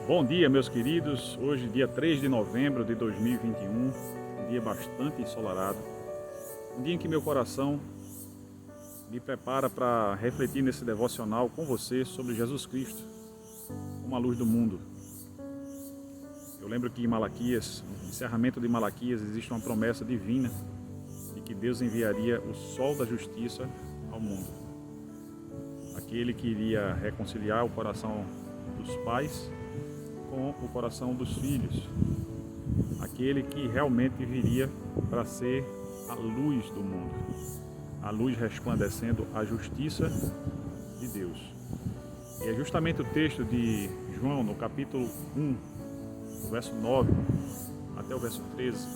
Bom dia, meus queridos. Hoje, dia 3 de novembro de 2021, um dia bastante ensolarado. Um dia em que meu coração me prepara para refletir nesse devocional com você sobre Jesus Cristo, como a luz do mundo. Eu lembro que em Malaquias, no encerramento de Malaquias, existe uma promessa divina de que Deus enviaria o sol da justiça ao mundo. Aquele que iria reconciliar o coração dos pais com o coração dos filhos, aquele que realmente viria para ser a luz do mundo, a luz resplandecendo a justiça de Deus. E é justamente o texto de João, no capítulo 1, do verso 9 até o verso 13,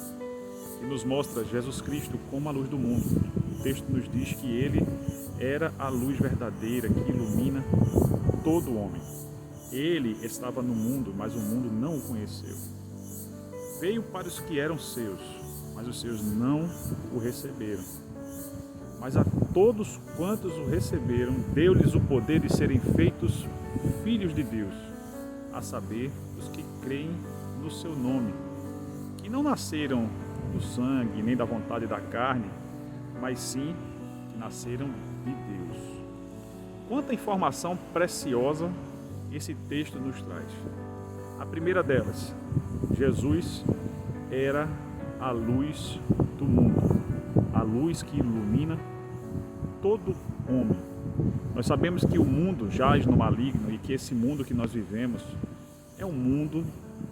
que nos mostra Jesus Cristo como a luz do mundo. O texto nos diz que ele era a luz verdadeira que ilumina todo homem. Ele estava no mundo, mas o mundo não o conheceu. Veio para os que eram seus, mas os seus não o receberam. Mas a todos quantos o receberam, deu-lhes o poder de serem feitos filhos de Deus, a saber, os que creem no seu nome, que não nasceram do sangue, nem da vontade da carne, mas sim que nasceram de Deus. Quanta informação preciosa esse texto nos traz. A primeira delas, Jesus era a luz do mundo, a luz que ilumina todo homem. Nós sabemos que o mundo jaz no maligno e que esse mundo que nós vivemos é um mundo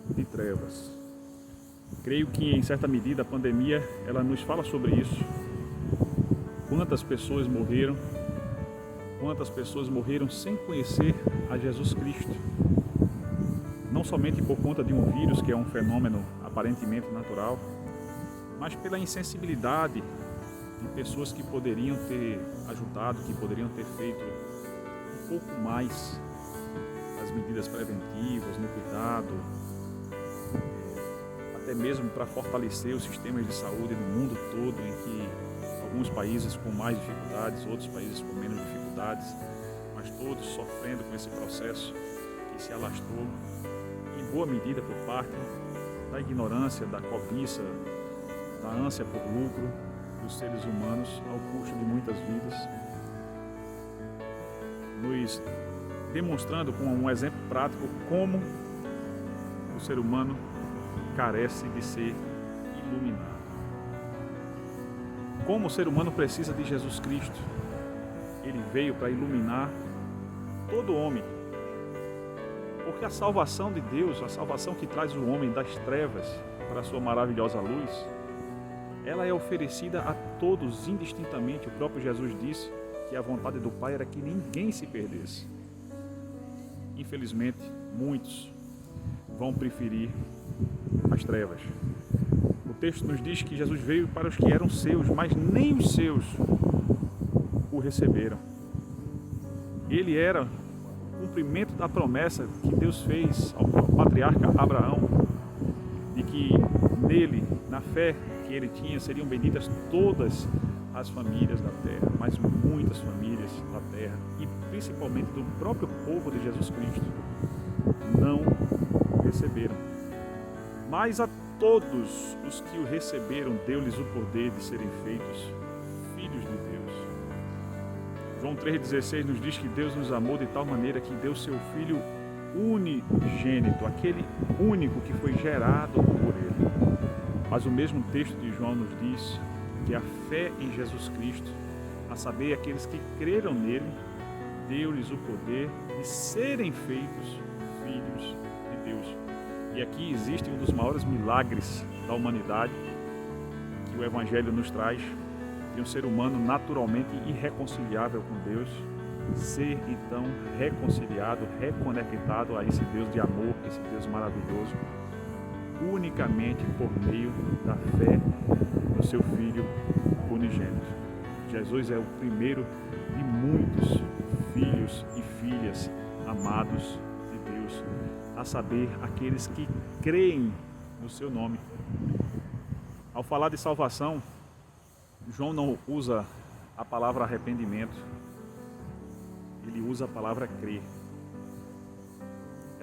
de trevas. Creio que em certa medida a pandemia ela nos fala sobre isso. Quantas pessoas morreram sem conhecer a Jesus Cristo. Não somente por conta de um vírus, que é um fenômeno aparentemente natural, mas pela insensibilidade de pessoas que poderiam ter ajudado, que poderiam ter feito um pouco mais as medidas preventivas, no cuidado, até mesmo para fortalecer os sistemas de saúde no mundo todo, em que alguns países com mais dificuldades, outros países com menos dificuldades, mas todos sofrendo com esse processo que se alastrou, em boa medida por parte da ignorância, da cobiça, da ânsia por lucro dos seres humanos ao custo de muitas vidas, nos demonstrando com um exemplo prático como o ser humano carece de ser iluminado. Como o ser humano precisa de Jesus Cristo. Ele veio para iluminar todo homem. Porque a salvação de Deus, a salvação que traz o homem das trevas para a sua maravilhosa luz, ela é oferecida a todos indistintamente. O próprio Jesus disse que a vontade do Pai era que ninguém se perdesse. Infelizmente, muitos vão preferir as trevas. O texto nos diz que Jesus veio para os que eram seus, mas nem os seus o receberam. Ele era o cumprimento da promessa que Deus fez ao patriarca Abraão, de que nele, na fé que ele tinha, seriam benditas todas as famílias da terra, mas muitas famílias da terra, e principalmente do próprio povo de Jesus Cristo, não o receberam. Mas a todos os que o receberam, deu-lhes o poder de serem feitos filhos de Deus. João 3,16 nos diz que Deus nos amou de tal maneira que deu seu Filho unigênito, aquele único que foi gerado por Ele. Mas o mesmo texto de João nos diz que a fé em Jesus Cristo, a saber, aqueles que creram nele, deu-lhes o poder de serem feitos filhos de Deus. E aqui existe um dos maiores milagres da humanidade que o Evangelho nos traz, de um ser humano naturalmente irreconciliável com Deus, ser então reconciliado, reconectado a esse Deus de amor, esse Deus maravilhoso, unicamente por meio da fé no seu Filho unigênito. Jesus é o primeiro de muitos filhos e filhas amados de Deus, a saber, aqueles que creem no seu nome. Ao falar de salvação, João não usa a palavra arrependimento, ele usa a palavra crer.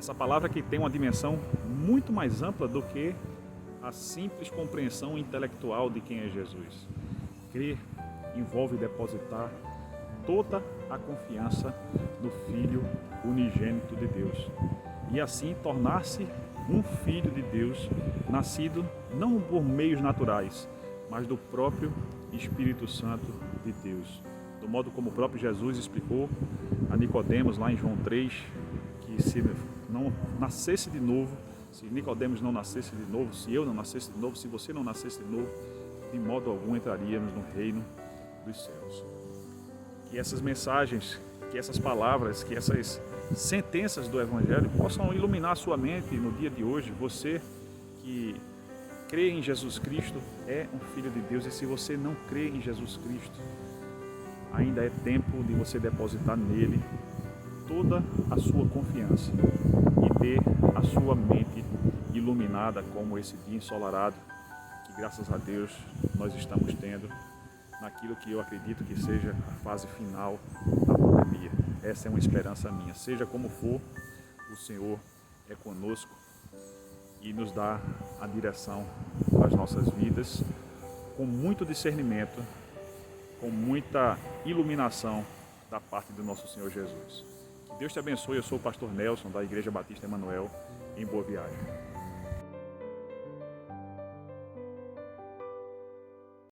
Essa palavra que tem uma dimensão muito mais ampla do que a simples compreensão intelectual de quem é Jesus. Crer envolve depositar toda a confiança no Filho unigênito de Deus e assim tornar-se um filho de Deus, nascido não por meios naturais, mas do próprio Espírito Santo de Deus. Do modo como o próprio Jesus explicou a Nicodemos lá em João 3, que se não nascesse de novo, se Nicodemos não nascesse de novo, se eu não nascesse de novo, se você não nascesse de novo, de modo algum entraríamos no reino dos céus. Que essas mensagens, que essas palavras, que essas sentenças do Evangelho possam iluminar a sua mente no dia de hoje. Você que crê em Jesus Cristo é um filho de Deus, e se você não crê em Jesus Cristo, ainda é tempo de você depositar nele toda a sua confiança e ter a sua mente iluminada como esse dia ensolarado que, graças a Deus, nós estamos tendo naquilo que eu acredito que seja a fase final da pandemia. Essa é uma esperança minha. Seja como for, o Senhor é conosco e nos dá a direção das nossas vidas com muito discernimento, com muita iluminação da parte do nosso Senhor Jesus. Que Deus te abençoe. Eu sou o pastor Nelson, da Igreja Batista Emanuel, em Boa Viagem.